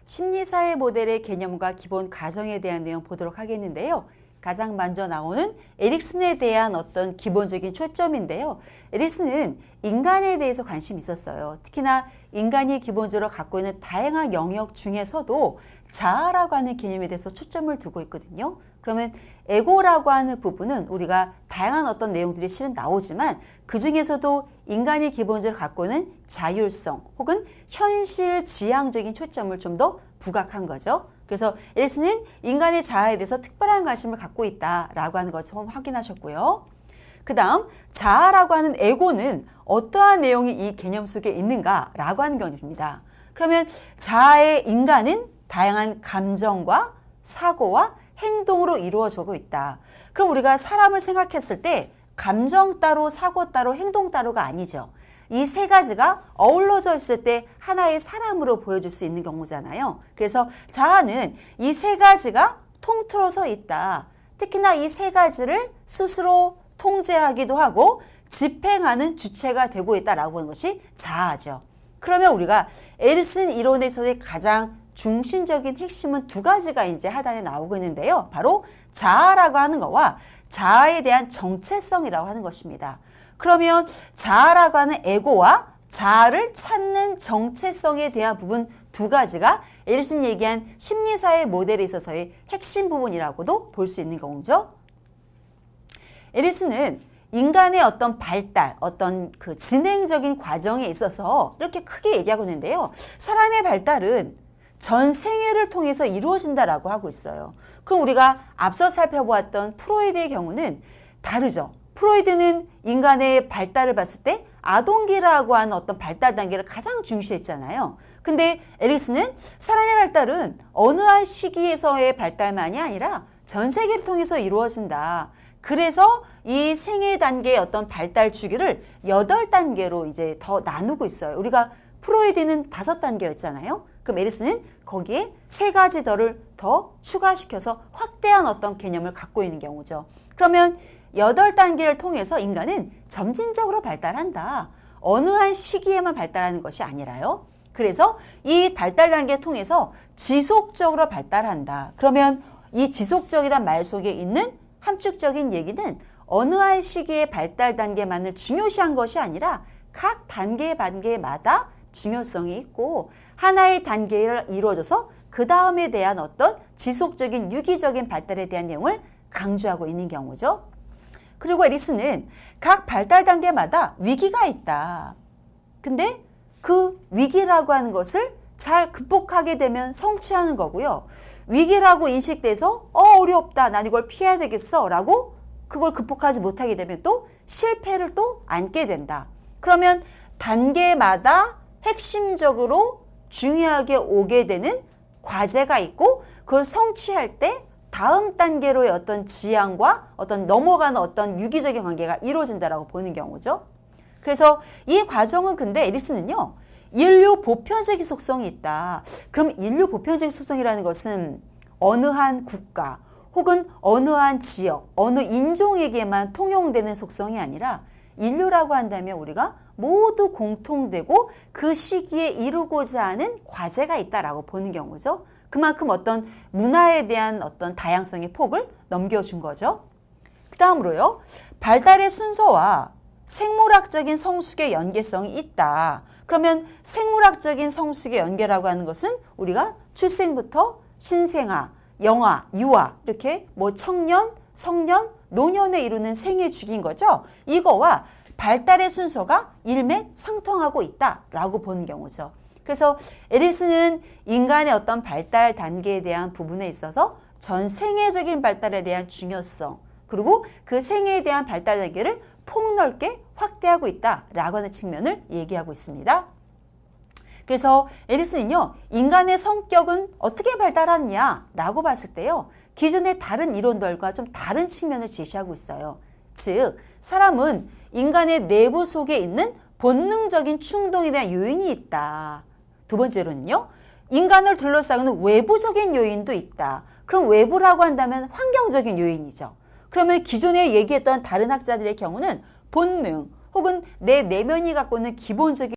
심리사회 모델의 개념과 기본 가정에 대한 내용 보도록 하겠는데요. 가장 먼저 나오는 에릭슨에 대한 어떤 기본적인 초점인데요. 에릭슨은 인간에 대해서 관심이 있었어요. 특히나 인간이 기본적으로 갖고 있는 다양한 영역 중에서도 자아라고 하는 개념에 대해서 초점을 두고 있거든요. 그러면 에고라고 하는 부분은 우리가 다양한 어떤 내용들이 실은 나오지만 그 중에서도 인간이 기본적으로 갖고 있는 자율성 혹은 현실 지향적인 초점을 좀 더 부각한 거죠. 그래서 에릭슨은 인간의 자아에 대해서 특별한 관심을 갖고 있다라고 하는 것 처음 확인하셨고요. 그 다음 자아라고 하는 에고는 어떠한 내용이 이 개념 속에 있는가라고 하는 개념입니다. 그러면 자아의 인간은 다양한 감정과 사고와 행동으로 이루어지고 있다. 그럼 우리가 사람을 생각했을 때 감정 따로 사고 따로 행동 따로가 아니죠. 이 세 가지가 어우러져 있을 때 하나의 사람으로 보여줄 수 있는 경우잖아요. 그래서 자아는 이 세 가지가 통틀어서 있다. 특히나 이 세 가지를 스스로 통제하기도 하고 집행하는 주체가 되고 있다라고 하는 것이 자아죠. 그러면 우리가 에릭슨 이론에서의 가장 중심적인 핵심은 두 가지가 이제 하단에 나오고 있는데요. 바로 자아라고 하는 거와 자아에 대한 정체성이라고 하는 것입니다. 그러면 자아라고 하는 에고와 자아를 찾는 정체성에 대한 부분 두 가지가 에릭슨이 얘기한 심리사회 모델에 있어서의 핵심 부분이라고도 볼 수 있는 거죠. 에릭슨은 인간의 어떤 발달, 어떤 그 진행적인 과정에 있어서 이렇게 크게 얘기하고 있는데요. 사람의 발달은 전 생애를 통해서 이루어진다라고 하고 있어요. 그럼 우리가 앞서 살펴보았던 프로이드의 경우는 다르죠. 프로이드는 인간의 발달을 봤을 때 아동기라고 하는 어떤 발달 단계를 가장 중시했잖아요. 근데 에릭슨은 사람의 발달은 어느 한 시기에서의 발달만이 아니라 전 세계를 통해서 이루어진다. 그래서 이 생애 단계의 어떤 발달 주기를 8단계로 이제 더 나누고 있어요. 우리가 프로이드는 5단계였잖아요. 그럼 에릭슨은 거기에 3가지 더 추가시켜서 확대한 어떤 개념을 갖고 있는 경우죠. 그러면 8단계를 통해서 인간은 점진적으로 발달한다. 어느 한 시기에만 발달하는 것이 아니라요. 그래서 이 발달 단계를 통해서 지속적으로 발달한다. 그러면 이 지속적이란 말 속에 있는 함축적인 얘기는 어느 한 시기의 발달 단계만을 중요시한 것이 아니라 각 단계마다 중요성이 있고 하나의 단계를 이루어져서 그 다음에 대한 어떤 지속적인 유기적인 발달에 대한 내용을 강조하고 있는 경우죠. 그리고 에릭슨은 각 발달 단계마다 위기가 있다. 근데 그 위기라고 하는 것을 잘 극복하게 되면 성취하는 거고요. 위기라고 인식돼서 어렵다. 난 이걸 피해야 되겠어. 라고 그걸 극복하지 못하게 되면 또 실패를 또 안게 된다. 그러면 단계마다 핵심적으로 중요하게 오게 되는 과제가 있고 그걸 성취할 때 다음 단계로의 어떤 지향과 어떤 넘어가는 어떤 유기적인 관계가 이루어진다라고 보는 경우죠. 그래서 이 과정은 근데 에릭슨은요. 인류 보편적인 속성이 있다. 그럼 인류 보편적인 속성이라는 것은 어느 한 국가 혹은 어느 한 지역, 어느 인종에게만 통용되는 속성이 아니라 인류라고 한다면 우리가 모두 공통되고 그 시기에 이루고자 하는 과제가 있다라고 보는 경우죠. 그만큼 어떤 문화에 대한 어떤 다양성의 폭을 넘겨준 거죠. 그 다음으로요. 발달의 순서와 생물학적인 성숙의 연계성이 있다. 그러면 생물학적인 성숙의 연계라고 하는 것은 우리가 출생부터 신생아, 영아, 유아 이렇게 뭐 청년, 성년, 노년에 이루는 생애 주기인 거죠. 이거와 발달의 순서가 일맥상통하고 있다라고 보는 경우죠. 그래서 에릭슨은 인간의 어떤 발달 단계에 대한 부분에 있어서 전 생애적인 발달에 대한 중요성 그리고 그 생애에 대한 발달 단계를 폭넓게 확대하고 있다라고 하는 측면을 얘기하고 있습니다. 그래서 에릭슨은요. 인간의 성격은 어떻게 발달하느냐라고 봤을 때요. 기존의 다른 이론들과 좀 다른 측면을 제시하고 있어요. 즉 사람은 인간의 내부 속에 있는 본능적인 충동에 대한 요인이 있다. 두 번째로는요. 인간을 둘러싸는 외부적인 요인도 있다. 그럼 외부라고 한다면 환경적인 요인이죠. 그러면 기존에 얘기했던 다른 학자들의 경우는 본능 혹은 내 내면이 갖고 있는 기본적인